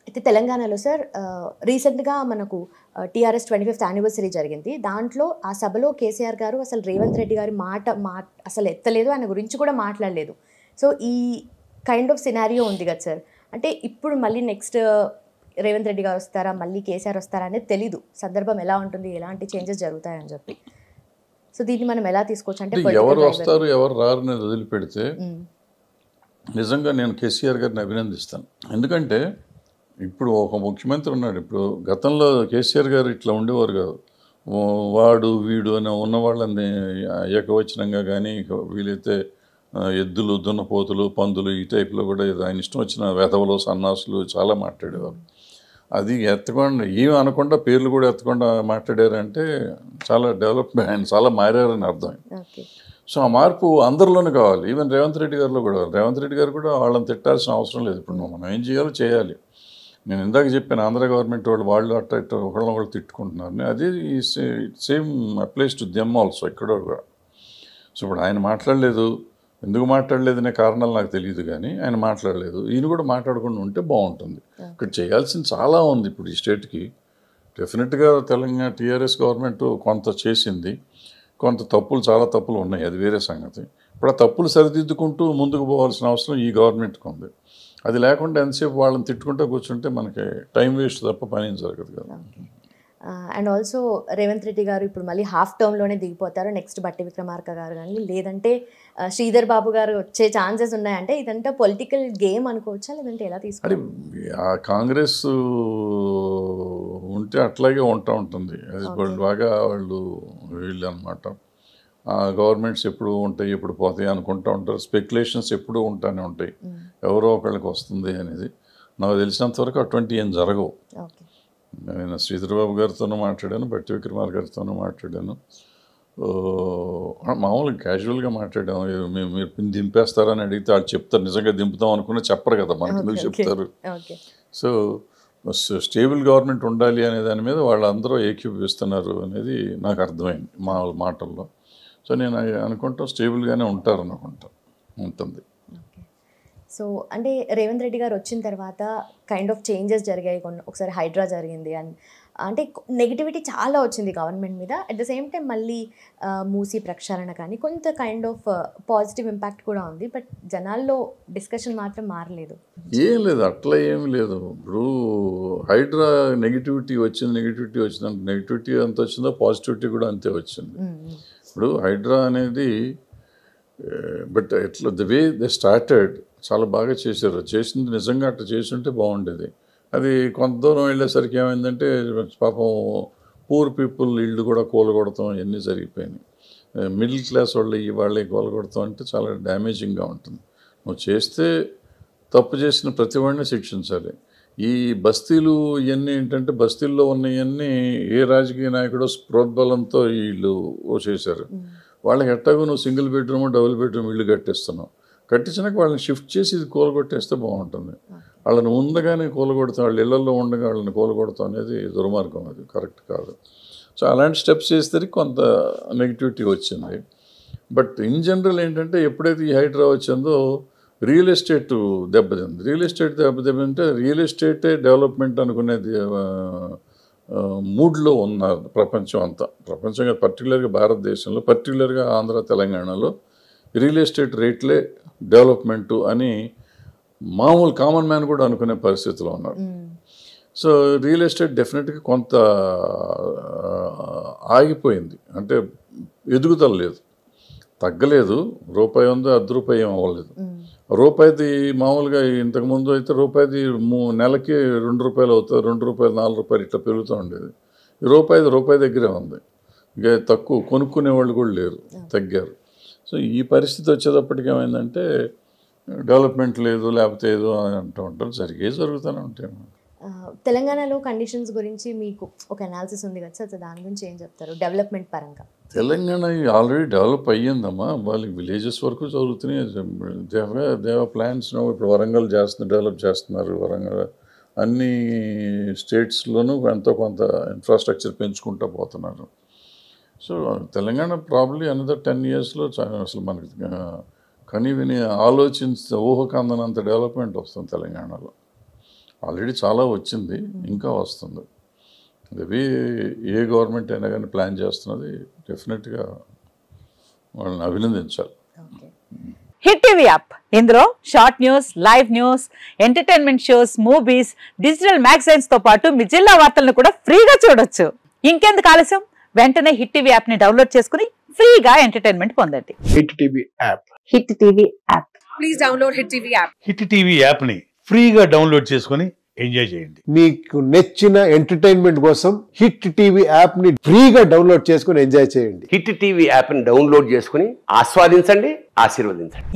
అయితే తెలంగాణలో సార్ రీసెంట్‌గా మనకు టీఆర్ఎస్ 25th యానివర్సరీ జరిగింది. దాంట్లో ఆ సభలో కేసీఆర్ గారు అసలు రేవంత్ రెడ్డి గారి మాట అసలు ఎత్తలేదు. ఆయన గురించి కూడా మాట్లాడలేదు. సో, ఈ కైండ్ ఆఫ్ సినారియో ఉంది కదా సార్. అంటే ఇప్పుడు మళ్ళీ నెక్స్ట్ రేవంత్ రెడ్డి గారు వస్తారా? మళ్ళీ కేసీఆర్ వస్తారా? అనేది తెలీదు. సందర్భం ఎలా ఉంటుంది? ఎలాంటి చేంజెస్ జరుగుతాయని చెప్పి. సో, దీన్ని మనం ఎలా తీసుకోవచ్చు? అంటే ఎవరు వస్తారు ఎవరు రారు అనేది వదిలిపెడితే నిజంగా నేను కేసీఆర్ గారిని అభినందిస్తాను. ఎందుకంటే ఇప్పుడు ఒక ముఖ్యమంత్రి ఉన్నాడు. ఇప్పుడు గతంలో కేసీఆర్ గారు ఇట్లా ఉండేవారు కాదు. వాడు వీడు అని ఉన్న వాళ్ళని ఏకవచనంగా కానీ వీలైతే ఎద్దులు దున్నపోతులు పందులు ఈ టైప్లో కూడా ఆయన ఇష్టం వచ్చిన వెధవలు సన్నాసులు చాలా మాట్లాడేవారు. అది ఎత్తకుండా ఏమి అనకుండా పేర్లు కూడా ఎత్తకుండా మాట్లాడారంటే చాలా డెవలప్మెంట్, ఆయన చాలా మారారని అర్థం. సో ఆ మార్పు అందరిలోనే కావాలి. ఈవెన్ రేవంత్ రెడ్డి గారిలో కూడా. రేవంత్ రెడ్డి గారు కూడా వాళ్ళని తిట్టాల్సిన అవసరం లేదు. ఇప్పుడు మనం ఏం చేయాలో చేయాలి. నేను ఇందాక చెప్పాను ఆంధ్ర గవర్నమెంట్ వాళ్ళు అట్ట ఇట్ట ఒకళ్ళు తిట్టుకుంటున్నారు. అది same applies to them also ఇక్కడ కూడా. సో ఇప్పుడు ఆయన మాట్లాడలేదు, ఎందుకు మాట్లాడలేదు అనే కారణాలు నాకు తెలియదు, కానీ ఆయన మాట్లాడలేదు. ఈయన కూడా మాట్లాడకుండా ఉంటే బాగుంటుంది. ఇక్కడ చేయాల్సింది చాలా ఉంది. ఇప్పుడు ఈ స్టేట్కి డెఫినెట్గా తెలంగాణ టీఆర్ఎస్ గవర్నమెంట్ కొంత చేసింది, కొంత తప్పులు చాలా తప్పులు ఉన్నాయి, అది వేరే సంగతి. ఇప్పుడు ఆ తప్పులు సరిదిద్దుకుంటూ ముందుకు పోవాల్సిన అవసరం ఈ గవర్నమెంట్కి ఉంది. అది లేకుండా ఎంతసేపు వాళ్ళని తిట్టుకుంటూ కూర్చుంటే మనకి టైం వేస్ట్ తప్ప పని జరగదు కదా. అండ్ ఆల్సో రేవంత్ రెడ్డి గారు ఇప్పుడు మళ్ళీ హాఫ్ టర్మ్లోనే దిగిపోతారు. నెక్స్ట్ బట్టి విక్రమార్క గారు కానీ లేదంటే శ్రీధర్ బాబు గారు వచ్చే ఛాన్సెస్ ఉన్నాయంటే ఇదంతా పొలిటికల్ గేమ్ అనుకోవచ్చా, లేదంటే ఎలా తీసుకోవాలి? ఆ కాంగ్రెస్ ఉంటే అట్లాగే ఉంటుంది. అది బాగా వాళ్ళు వీళ్ళు అనమాట. గవర్నమెంట్స్ ఎప్పుడు ఉంటాయి ఎప్పుడు పోతాయి అనుకుంటూ ఉంటారు. స్పెక్యులేషన్స్ ఎప్పుడూ ఉంటానే ఉంటాయి, ఎవరో ఒకళ్ళకి వస్తుంది అనేది. నాకు తెలిసినంతవరకు అటువంటి ఏం జరగవు. నేను శ్రీధర్ బాబు గారితోనూ మాట్లాడాను, బట్టి విక్రమార్క గారితోనూ మాట్లాడాను. మామూలుగా క్యాజువల్గా మాట్లాడాము. మీరు దింపేస్తారని అడిగితే వాళ్ళు చెప్తారు. నిజంగా దింపుతాం అనుకున్నా చెప్పరు కదా, మనకి ఎందుకు చెప్తారు. సో స్టేబుల్ గవర్నమెంట్ ఉండాలి అనే దాని మీద వాళ్ళందరూ ఏకీభవిస్తున్నారు అనేది నాకు అర్థమైంది మా మాటల్లో. సో నేను అనుకుంటా స్టేబుల్గానే ఉంటారు అనుకుంటా, ఉంటుంది. సో అంటే రేవంత్ రెడ్డి గారు వచ్చిన తర్వాత కైండ్ ఆఫ్ చేంజెస్ జరిగాయి. ఒకసారి హైడ్రా జరిగింది అండ్ అంటే నెగిటివిటీ చాలా వచ్చింది గవర్నమెంట్ మీద. అట్ ద సేమ్ టైం మళ్ళీ మూసీ ప్రక్షాళన కానీ కొంత కైండ్ ఆఫ్ పాజిటివ్ ఇంపాక్ట్ కూడా ఉంది. బట్ జనాల్లో డిస్కషన్ మాత్రం మారలేదు. ఏం లేదు, అట్లా ఏం లేదు. ఇప్పుడు హైడ్రా నెగిటివిటీ వచ్చిందంటే నెగిటివిటీ ఎంత వచ్చిందో పాజిటివిటీ కూడా అంతే వచ్చింది. ఇప్పుడు హైడ్రా అనేది బట్ ఎట్లా ద వే దే స్టార్టెడ్ చాలా బాగా చేశారు. చేసింది నిజంగా అట్లా చేసి ఉంటే బాగుండేది. అది కొంత దూరం వెళ్ళేసరికి ఏమైందంటే పాపం పూర్ పీపుల్ ఇళ్ళు కూడా కూలగొడతాం ఇవన్నీ జరిగిపోయినాయి. మిడిల్ క్లాస్ వాళ్ళే కూలగొడతాం అంటే చాలా డ్యామేజింగ్గా ఉంటుంది. నువ్వు చేస్తే తప్పు చేసిన ప్రతి వాడిని శిక్షించాలి. ఈ బస్తీలు ఇవన్నీ ఏంటంటే బస్తీల్లో ఉన్నవన్నీ ఏ రాజకీయ నాయకుడో ప్రోద్బలంతో వీళ్ళు చేశారు. వాళ్ళకి ఎట్టాగో నువ్వు సింగిల్ బెడ్రూమ్ డబుల్ బెడ్రూమ్ ఇల్లు కట్టిస్తున్నావు. కట్టించినాక వాళ్ళని షిఫ్ట్ చేసి ఇది కూలగొట్టేస్తే బాగుంటుంది. వాళ్ళని ముందుగానే కూలగొడతాం, వాళ్ళ ఇళ్లలో ఉండగా వాళ్ళని కూలగొడతాం అనేది దుర్మార్గం, అది కరెక్ట్ కాదు. సో అలాంటి స్టెప్స్ చేస్తే కొంత నెగిటివిటీ వచ్చింది. బట్ ఇన్ జనరల్ ఏంటంటే ఎప్పుడైతే ఈ హైడ్రా వచ్చిందో రియల్ ఎస్టేట్ దెబ్బతింది. రియల్ ఎస్టేట్ దెబ్బతింటే రియల్ ఎస్టేటే డెవలప్మెంట్ అనుకునేది మూడ్లో ఉన్నారు ప్రపంచం అంతా. ప్రపంచంగా పర్టికులర్గా భారతదేశంలో, పర్టికులర్గా ఆంధ్ర తెలంగాణలో రియల్ ఎస్టేట్ రేట్లే డెవలప్మెంటు అని మామూలు కామన్ మ్యాన్ కూడా అనుకునే పరిస్థితిలో ఉన్నారు. సో రియల్ ఎస్టేట్ డెఫినెట్గా కొంత ఆగిపోయింది. అంటే ఎదుగుదల లేదు, తగ్గలేదు. రూపాయి ఉందో ₹1 ఏం అవ్వలేదు. రూపాయిది మామూలుగా ఇంతకుముందు అయితే రూపాయిది నెలకి ₹2 అవుతుంది, ₹2 ₹4 ఇట్లా పెరుగుతూ ఉండేది. ఈ రూపాయి దగ్గరే ఉంది. ఇంకా తక్కువ కొనుక్కునే వాళ్ళు కూడా లేరు, తగ్గారు. సో ఈ పరిస్థితి వచ్చేటప్పటికి ఏమైందంటే డెవలప్మెంట్ లేదు, లేకపోతే ఏదో అని అంటూ ఉంటారు. జరుగుతూనే ఉంటాయి. తెలంగాణలో కండిషన్స్ గురించి మీకు ఒక అనాలిసిస్ ఉంది కదా సార్, దాని గురించి ఏం చెప్తారు డెవలప్మెంట్ పరంగా? తెలంగాణ ఆల్రెడీ డెవలప్ అయ్యిందమ్మా. వాళ్ళకి విలేజెస్ వరకు జరుగుతున్నాయి. దేవ ప్లాన్స్. ఇప్పుడు వరంగల్ డెవలప్ చేస్తున్నారు. వరంగల్ అన్ని స్టేట్స్లోనూ ఎంతో కొంత ఇన్ఫ్రాస్ట్రక్చర్ పెంచుకుంటూ పోతున్నారు. సో తెలంగాణ ప్రాబ్లీ అనదర్ 10 yearsలో అసలు మనకి కని విని ఆలోచించే ఊహకందనంత డెవలప్మెంట్ వస్తుంది తెలంగాణలో. ఆల్రెడీ చాలా వచ్చింది, ఇంకా వస్తుంది. అది ఏ గవర్నమెంట్ అయినా కానీ ప్లాన్ చేస్తున్నది, డెఫినెట్గా వాళ్ళని అభినందించాలి. హిట్ టీవీ యాప్, ఇందులో short news, live news, entertainment shows, movies, digital magazines తో పాటు మీ జిల్లా వార్తలను కూడా ఫ్రీగా చూడొచ్చు. ఇంకెందుకు ఆలస్యం, వెంటనే హిట్ టీవీ యాప్ ని డౌన్లోడ్ చేసుకుని ఫ్రీగా ఎంటర్టైన్మెంట్ పొందండి. Hit TV app. Hit TV app. Please download Hit TV app. Hit TV యాప్ని ఫ్రీగా డౌన్లోడ్ చేసుకొని ఎంజాయ్ చేయండి. మీకు నచ్చిన ఎంటర్టైన్మెంట్ కోసం హిట్ టీవీ యాప్ ని ఫ్రీగా డౌన్లోడ్ చేసుకుని ఎంజాయ్ చేయండి. హిట్ టీవీ యాప్ని డౌన్లోడ్ చేసుకుని ఆస్వాదించండి, ఆశీర్వదించండి.